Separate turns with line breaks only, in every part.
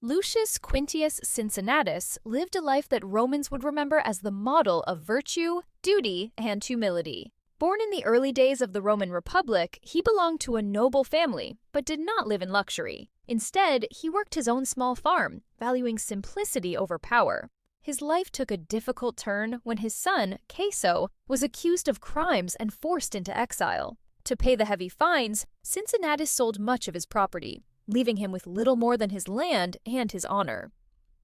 Lucius Quintius Cincinnatus lived a life that Romans would remember as the model of virtue, duty, and humility. Born in the early days of the Roman Republic, he belonged to a noble family, but did not live in luxury. Instead, he worked his own small farm, valuing simplicity over power. His life took a difficult turn when his son, Caeso, was accused of crimes and forced into exile. To pay the heavy fines, Cincinnatus sold much of his property, leaving him with little more than his land and his honor.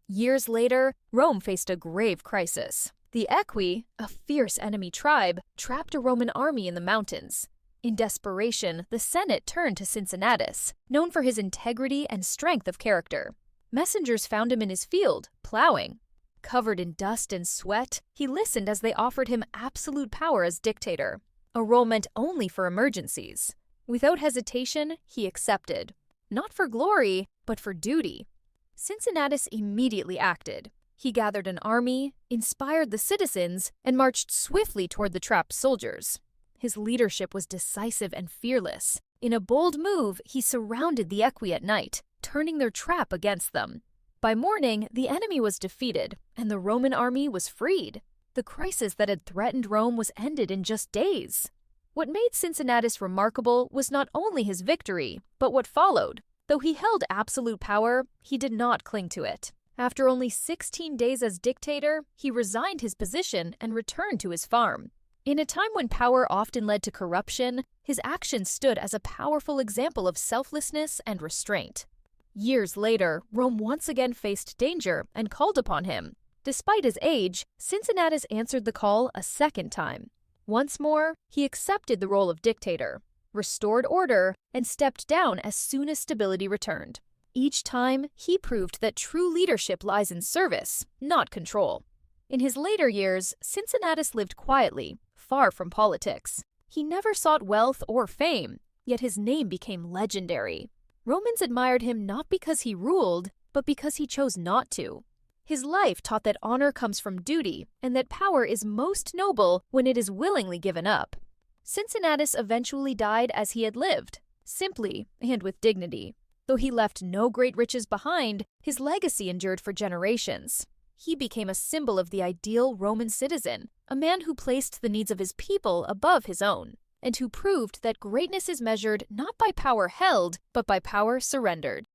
Years later, Rome faced a grave crisis. The Aequi, a fierce enemy tribe, trapped a Roman army in the mountains. In desperation, the Senate turned to Cincinnatus, known for his integrity and strength of character. Messengers found him in his field, plowing. Covered in dust and sweat, he listened as they offered him absolute power as dictator, a role meant only for emergencies. Without hesitation, he accepted. Not for glory, but for duty. Cincinnatus immediately acted. He gathered an army, inspired the citizens, and marched swiftly toward the trapped soldiers. His leadership was decisive and fearless. In a bold move, he surrounded the Aequi at night, turning their trap against them. By morning, the enemy was defeated, and the Roman army was freed. The crisis that had threatened Rome was ended in just days. What made Cincinnatus remarkable was not only his victory, but what followed. Though he held absolute power, he did not cling to it. After only 16 days as dictator, he resigned his position and returned to his farm. In a time when power often led to corruption, his actions stood as a powerful example of selflessness and restraint. Years later, Rome once again faced danger and called upon him. Despite his age, Cincinnatus answered the call a second time. Once more, he accepted the role of dictator, restored order, and stepped down as soon as stability returned. Each time, he proved that true leadership lies in service, not control. In his later years, Cincinnatus lived quietly, far from politics. He never sought wealth or fame, yet his name became legendary. Romans admired him not because he ruled, but because he chose not to. His life taught that honor comes from duty and that power is most noble when it is willingly given up. Cincinnatus eventually died as he had lived, simply and with dignity. Though he left no great riches behind, his legacy endured for generations. He became a symbol of the ideal Roman citizen, a man who placed the needs of his people above his own, and who proved that greatness is measured not by power held, but by power surrendered.